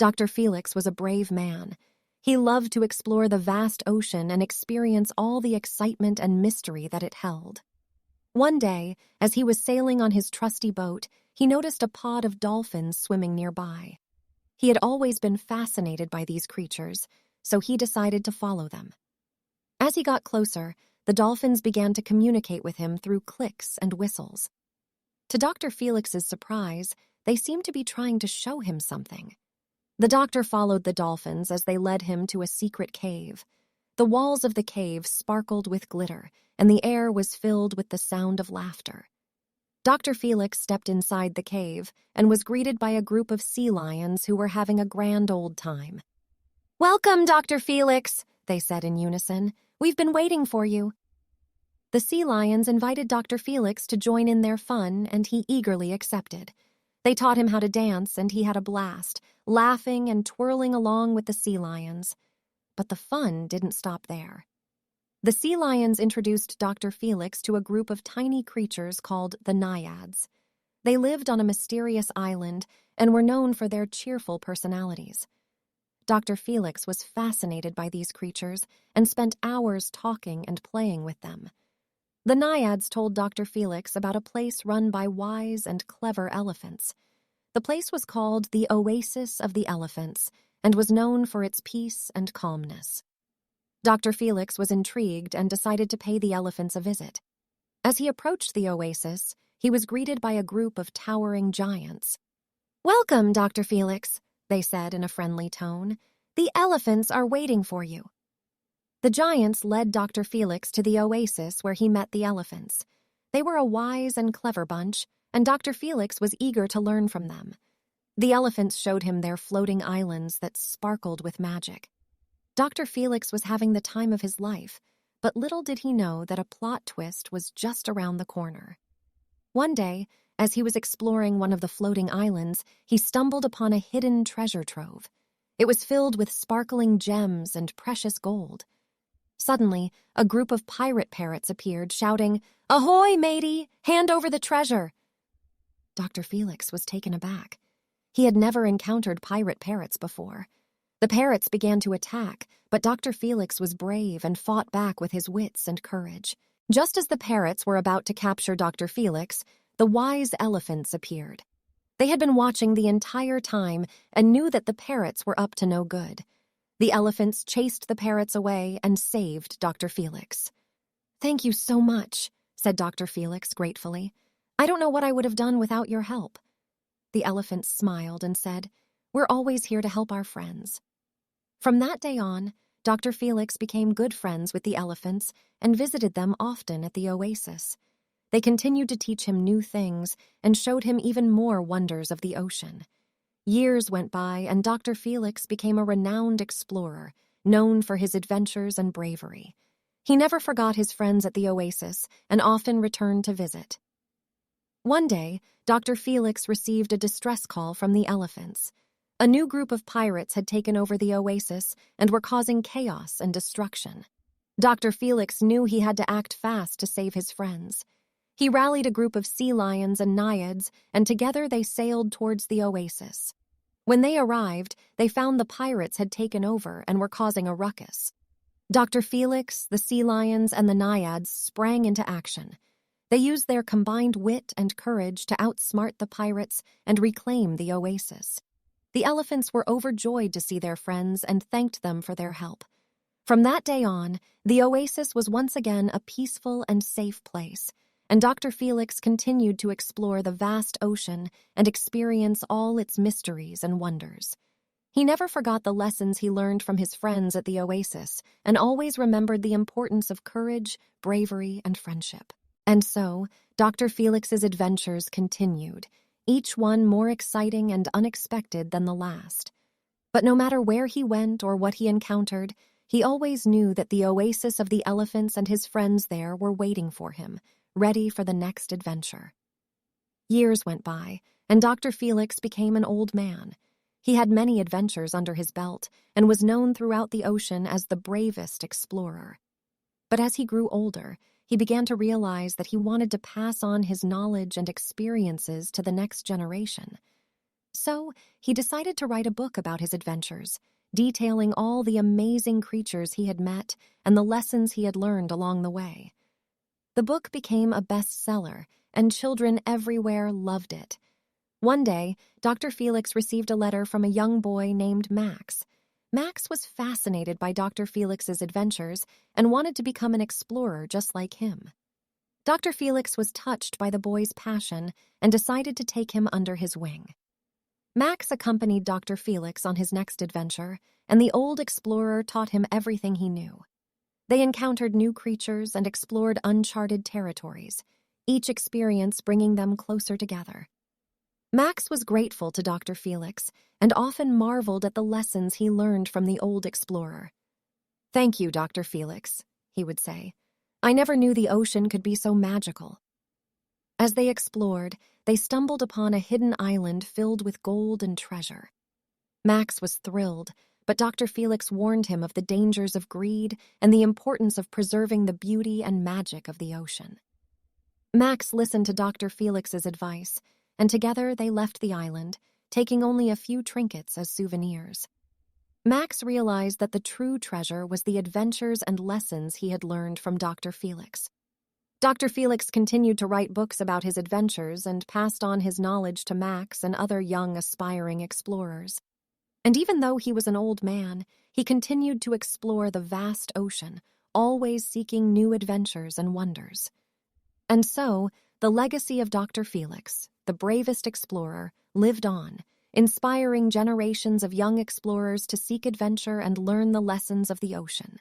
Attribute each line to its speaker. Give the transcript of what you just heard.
Speaker 1: Dr. Felix was a brave man. He loved to explore the vast ocean and experience all the excitement and mystery that it held. One day, as he was sailing on his trusty boat, he noticed a pod of dolphins swimming nearby. He had always been fascinated by these creatures, so he decided to follow them. As he got closer, the dolphins began to communicate with him through clicks and whistles. To Dr. Felix's surprise, they seemed to be trying to show him something. The doctor followed the dolphins as they led him to a secret cave. The walls of the cave sparkled with glitter, and the air was filled with the sound of laughter. Dr. Felix stepped inside the cave and was greeted by a group of sea lions who were having a grand old time. "Welcome, Dr. Felix," they said in unison. "We've been waiting for you." The sea lions invited Dr. Felix to join in their fun, and he eagerly accepted. They taught him how to dance, and he had a blast, laughing and twirling along with the sea lions. But the fun didn't stop there. The sea lions introduced Dr. Felix to a group of tiny creatures called the naiads. They lived on a mysterious island and were known for their cheerful personalities. Dr. Felix was fascinated by these creatures and spent hours talking and playing with them. The naiads told Dr. Felix about a place run by wise and clever elephants. The place was called the Oasis of the Elephants and was known for its peace and calmness. Dr. Felix was intrigued and decided to pay the elephants a visit. As he approached the oasis, he was greeted by a group of towering giants. "Welcome, Dr. Felix," they said in a friendly tone. "The elephants are waiting for you." The giants led Dr. Felix to the oasis where he met the elephants. They were a wise and clever bunch, and Dr. Felix was eager to learn from them. The elephants showed him their floating islands that sparkled with magic. Dr. Felix was having the time of his life, but little did he know that a plot twist was just around the corner. One day, as he was exploring one of the floating islands, he stumbled upon a hidden treasure trove. It was filled with sparkling gems and precious gold. Suddenly, a group of pirate parrots appeared, shouting, "Ahoy, matey! Hand over the treasure!" Dr. Felix was taken aback. He had never encountered pirate parrots before. The parrots began to attack, but Dr. Felix was brave and fought back with his wits and courage. Just as the parrots were about to capture Dr. Felix, the wise elephants appeared. They had been watching the entire time and knew that the parrots were up to no good. The elephants chased the parrots away and saved Dr. Felix. "Thank you so much," said Dr. Felix gratefully. "I don't know what I would have done without your help." The elephants smiled and said, "We're always here to help our friends." From that day on, Dr. Felix became good friends with the elephants and visited them often at the oasis. They continued to teach him new things and showed him even more wonders of the ocean. Years went by, and Dr. Felix became a renowned explorer, known for his adventures and bravery. He never forgot his friends at the oasis and often returned to visit. One day, Dr. Felix received a distress call from the elephants. A new group of pirates had taken over the oasis and were causing chaos and destruction. Dr. Felix knew he had to act fast to save his friends. He rallied a group of sea lions and naiads, and together they sailed towards the oasis. When they arrived, they found the pirates had taken over and were causing a ruckus. Dr. Felix, the sea lions, and the naiads sprang into action. They used their combined wit and courage to outsmart the pirates and reclaim the oasis. The elephants were overjoyed to see their friends and thanked them for their help. From that day on, the oasis was once again a peaceful and safe place, and Dr. Felix continued to explore the vast ocean and experience all its mysteries and wonders. He never forgot the lessons he learned from his friends at the oasis and always remembered the importance of courage, bravery, and friendship. And so, Dr. Felix's adventures continued, each one more exciting and unexpected than the last. But no matter where he went or what he encountered, he always knew that the oasis of the elephants and his friends there were waiting for him, ready for the next adventure. Years went by, and Dr. Felix became an old man. He had many adventures under his belt and was known throughout the ocean as the bravest explorer. But as he grew older, he began to realize that he wanted to pass on his knowledge and experiences to the next generation. So, he decided to write a book about his adventures, detailing all the amazing creatures he had met and the lessons he had learned along the way. The book became a bestseller, and children everywhere loved it. One day, Dr. Felix received a letter from a young boy named Max. Max was fascinated by Dr. Felix's adventures and wanted to become an explorer just like him. Dr. Felix was touched by the boy's passion and decided to take him under his wing. Max accompanied Dr. Felix on his next adventure, and the old explorer taught him everything he knew. They encountered new creatures and explored uncharted territories, each experience bringing them closer together. Max was grateful to Dr. Felix and often marveled at the lessons he learned from the old explorer. "Thank you, Dr. Felix," he would say. "I never knew the ocean could be so magical." As they explored, they stumbled upon a hidden island filled with gold and treasure. Max was thrilled, but Dr. Felix warned him of the dangers of greed and the importance of preserving the beauty and magic of the ocean. Max listened to Dr. Felix's advice, and together they left the island, taking only a few trinkets as souvenirs. Max realized that the true treasure was the adventures and lessons he had learned from Dr. Felix. Dr. Felix continued to write books about his adventures and passed on his knowledge to Max and other young aspiring explorers. And even though he was an old man, he continued to explore the vast ocean, always seeking new adventures and wonders. And so, the legacy of Dr. Felix, the bravest explorer, lived on, inspiring generations of young explorers to seek adventure and learn the lessons of the ocean.